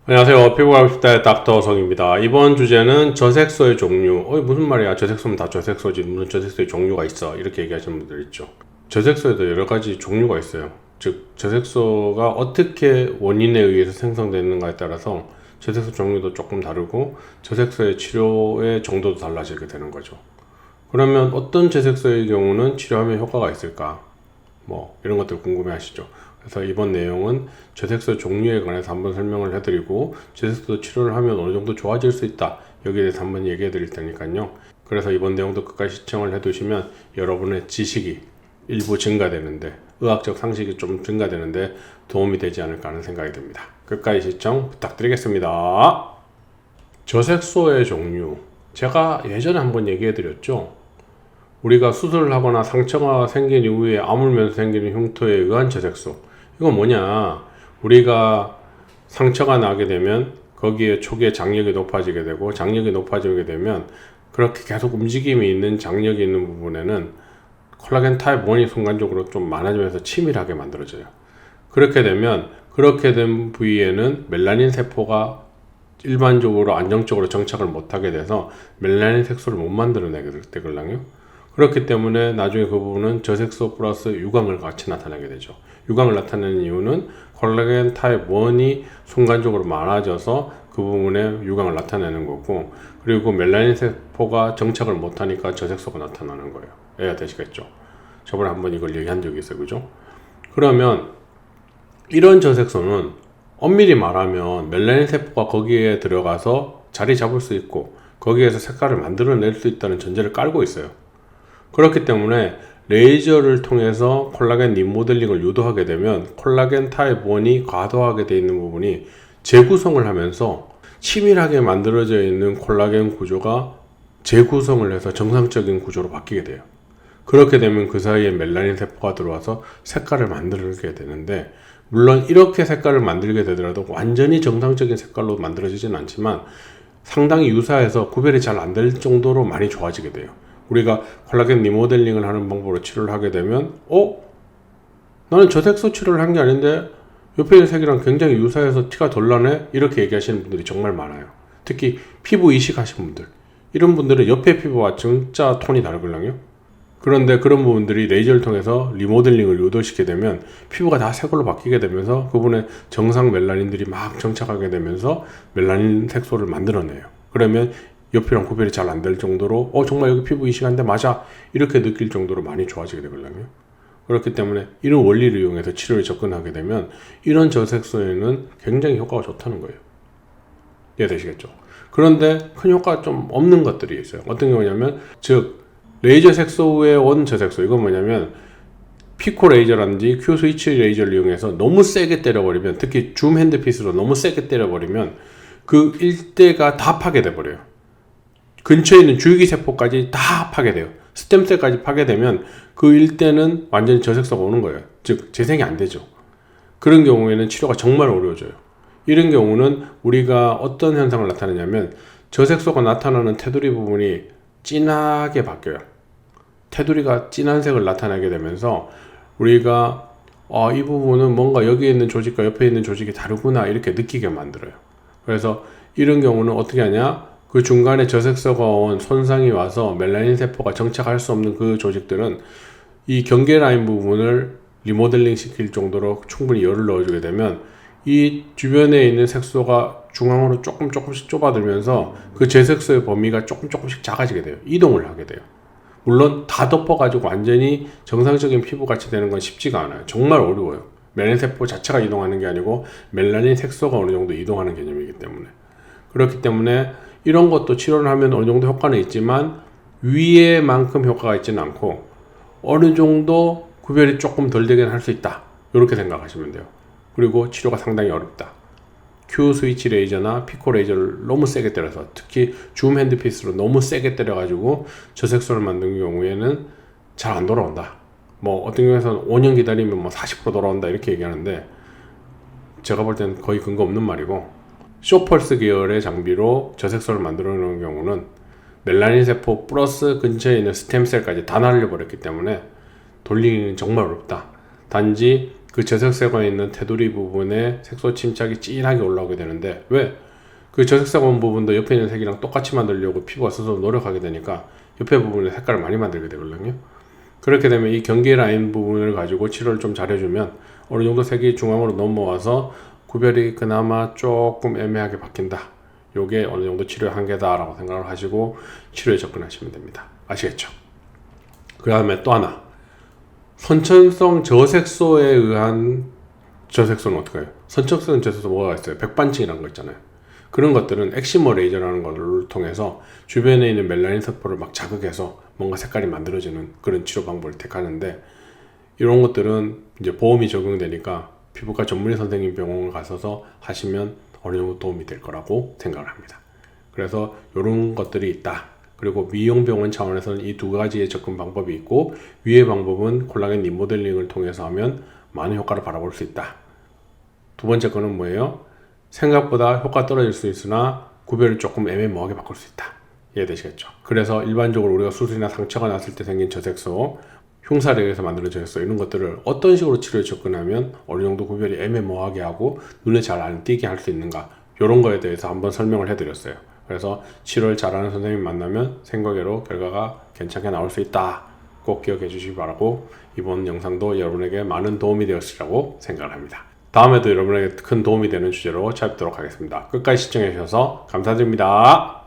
안녕하세요. 피부과학 10대 닥터 성입니다. 이번 주제는 저색소의 종류. 무슨 말이야? 저색소면 다 저색소지. 무슨 저색소의 종류가 있어. 이렇게 얘기하시는 분들 있죠. 저색소에도 여러 가지 종류가 있어요. 즉, 저색소가 어떻게 원인에 의해서 생성되는가에 따라서 저색소 종류도 조금 다르고 저색소의 치료의 정도도 달라지게 되는 거죠. 그러면 어떤 저색소의 경우는 치료하면 효과가 있을까? 이런 것들 궁금해 하시죠. 그래서 이번 내용은 저색소 종류에 관해서 한번 설명을 해드리고 저색소 치료를 하면 어느 정도 좋아질 수 있다, 여기에 대해서 한번 얘기해 드릴 테니까요. 그래서 이번 내용도 끝까지 시청을 해두시면 여러분의 지식이 일부 증가되는데, 의학적 상식이 좀 증가되는데 도움이 되지 않을까 하는 생각이 듭니다. 끝까지 시청 부탁드리겠습니다. 저색소의 종류, 제가 예전에 한번 얘기해 드렸죠. 우리가 수술을 하거나 상처가 생긴 이후에 아물면서 생기는 흉터에 의한 저색소. 이건 뭐냐? 우리가 상처가 나게 되면 거기에 초기에 장력이 높아지게 되고, 장력이 높아지게 되면 그렇게 계속 움직임이 있는 장력이 있는 부분에는 콜라겐 타입 1이 순간적으로 좀 많아지면서 치밀하게 만들어져요. 그렇게 된 부위에는 멜라닌 세포가 일반적으로 안정적으로 정착을 못하게 돼서 멜라닌 색소를 못 만들어내게 되거든요. 그렇기 때문에 나중에 그 부분은 저색소 플러스 유광을 같이 나타나게 되죠. 유광을 나타내는 이유는 콜라겐 타입 1이 순간적으로 많아져서 그 부분에 유광을 나타내는 거고, 그리고 멜라닌 세포가 정착을 못하니까 저색소가 나타나는 거예요. 이해가 되시겠죠? 저번에 한번 이걸 얘기한 적이 있어요. 그죠? 그러면 이런 저색소는 엄밀히 말하면 멜라닌 세포가 거기에 들어가서 자리 잡을 수 있고 거기에서 색깔을 만들어낼 수 있다는 전제를 깔고 있어요. 그렇기 때문에 레이저를 통해서 콜라겐 리모델링을 유도하게 되면 콜라겐 타입 1이 과도하게 되어 있는 부분이 재구성을 하면서 치밀하게 만들어져 있는 콜라겐 구조가 재구성을 해서 정상적인 구조로 바뀌게 돼요. 그렇게 되면 그 사이에 멜라닌 세포가 들어와서 색깔을 만들게 되는데, 물론 이렇게 색깔을 만들게 되더라도 완전히 정상적인 색깔로 만들어지진 않지만 상당히 유사해서 구별이 잘 안 될 정도로 많이 좋아지게 돼요. 우리가 콜라겐 리모델링을 하는 방법으로 치료를 하게 되면 나는 저색소 치료를 한 게 아닌데 옆에 있는 색이랑 굉장히 유사해서 티가 덜 나네? 이렇게 얘기하시는 분들이 정말 많아요. 특히 피부 이식하신 분들, 이런 분들은 옆에 피부와 진짜 톤이 다르거든요. 그런데 그런 부분들이 레이저를 통해서 리모델링을 유도시키게 되면 피부가 다 새걸로 바뀌게 되면서 그분의 정상 멜라닌들이 막 정착하게 되면서 멜라닌 색소를 만들어내요. 그러면 옆이랑 구별이 잘 안 될 정도로 정말 여기 피부 이식한데 맞아, 이렇게 느낄 정도로 많이 좋아지게 되거든요. 그렇기 때문에 이런 원리를 이용해서 치료에 접근하게 되면 이런 저색소에는 굉장히 효과가 좋다는 거예요. 이해되시겠죠? 그런데 큰 효과가 좀 없는 것들이 있어요. 어떤 경우냐면, 즉 레이저 색소 후에 온 저색소, 이건 뭐냐면 피코 레이저라든지 큐 스위치 레이저를 이용해서 너무 세게 때려버리면, 특히 줌 핸드피스로 너무 세게 때려버리면 그 일대가 다 파괴돼 버려요. 근처에 있는 줄기세포까지 다 파괴돼요. 스템셀까지 파괴되면 그 일대는 완전히 저색소가 오는 거예요. 즉 재생이 안 되죠. 그런 경우에는 치료가 정말 어려워져요. 이런 경우는 우리가 어떤 현상을 나타내냐면, 저색소가 나타나는 테두리 부분이 진하게 바뀌어요. 테두리가 진한 색을 나타내게 되면서 우리가 이 부분은 뭔가 여기에 있는 조직과 옆에 있는 조직이 다르구나, 이렇게 느끼게 만들어요. 그래서 이런 경우는 어떻게 하냐, 그 중간에 저색소가 온 손상이 와서 멜라닌 세포가 정착할 수 없는 그 조직들은 이 경계 라인 부분을 리모델링 시킬 정도로 충분히 열을 넣어주게 되면 이 주변에 있는 색소가 중앙으로 조금씩 좁아들면서 그 저색소의 범위가 조금씩 작아지게 돼요. 이동을 하게 돼요. 물론 다 덮어가지고 완전히 정상적인 피부같이 되는 건 쉽지가 않아요. 정말 어려워요. 멜라닌 세포 자체가 이동하는 게 아니고 멜라닌 색소가 어느 정도 이동하는 개념이기 때문에. 그렇기 때문에 이런 것도 치료를 하면 어느 정도 효과는 있지만 위에만큼 효과가 있지는 않고 어느 정도 구별이 조금 덜 되긴 할 수 있다, 이렇게 생각하시면 돼요. 그리고 치료가 상당히 어렵다. Q 스위치 레이저나 피코 레이저를 너무 세게 때려서, 특히 줌 핸드피스로 너무 세게 때려가지고 저색소를 만든 경우에는 잘 안 돌아온다. 어떤 경우에는 5년 기다리면 40% 돌아온다, 이렇게 얘기하는데 제가 볼 때는 거의 근거 없는 말이고, 쇼펄스 계열의 장비로 저색소를 만들어 놓은 경우는 멜라닌 세포 플러스 근처에 있는 스템셀까지 다 날려버렸기 때문에 돌리기는 정말 어렵다. 단지 그 저색세관에 있는 테두리 부분에 색소 침착이 진하게 올라오게 되는데, 왜? 그 저색세관 부분도 옆에 있는 색이랑 똑같이 만들려고 피부가 스스로 노력하게 되니까 옆에 부분에 색깔을 많이 만들게 되거든요. 그렇게 되면 이 경계 라인 부분을 가지고 치료를 좀 잘해주면 어느 정도 색이 중앙으로 넘어와서 구별이 그나마 조금 애매하게 바뀐다. 요게 어느 정도 치료의 한계다라고 생각을 하시고 치료에 접근하시면 됩니다. 아시겠죠? 그 다음에 또 하나, 선천성 저색소에 의한 저색소는 어떻게 해요? 선천성 저색소 뭐가 있어요? 백반증이라는 거 있잖아요. 그런 것들은 엑시머 레이저라는 걸 통해서 주변에 있는 멜라닌 세포를 막 자극해서 뭔가 색깔이 만들어지는 그런 치료 방법을 택하는데, 이런 것들은 이제 보험이 적용되니까 피부과 전문의 선생님 병원을 가셔서 하시면 어느 정도 도움이 될 거라고 생각을 합니다. 그래서 이런 것들이 있다. 그리고 미용병원 차원에서는 이 두 가지의 접근 방법이 있고, 위의 방법은 콜라겐 리모델링을 통해서 하면 많은 효과를 바라볼 수 있다. 두 번째 거는 뭐예요? 생각보다 효과 떨어질 수 있으나 구별을 조금 애매모호하게 바꿀 수 있다. 이해되시겠죠? 그래서 일반적으로 우리가 수술이나 상처가 났을 때 생긴 저색소, 흉살에 의해서 만들어진 저색소, 이런 것들을 어떤 식으로 치료에 접근하면 어느 정도 구별이 애매모호하게 하고 눈에 잘 안 띄게 할 수 있는가, 이런 거에 대해서 한번 설명을 해드렸어요. 그래서 치료를 잘하는 선생님 만나면 생각외로 결과가 괜찮게 나올 수 있다. 꼭 기억해 주시기 바라고, 이번 영상도 여러분에게 많은 도움이 되었으리라고 생각을 합니다. 다음에도 여러분에게 큰 도움이 되는 주제로 찾도록 하겠습니다. 끝까지 시청해 주셔서 감사드립니다.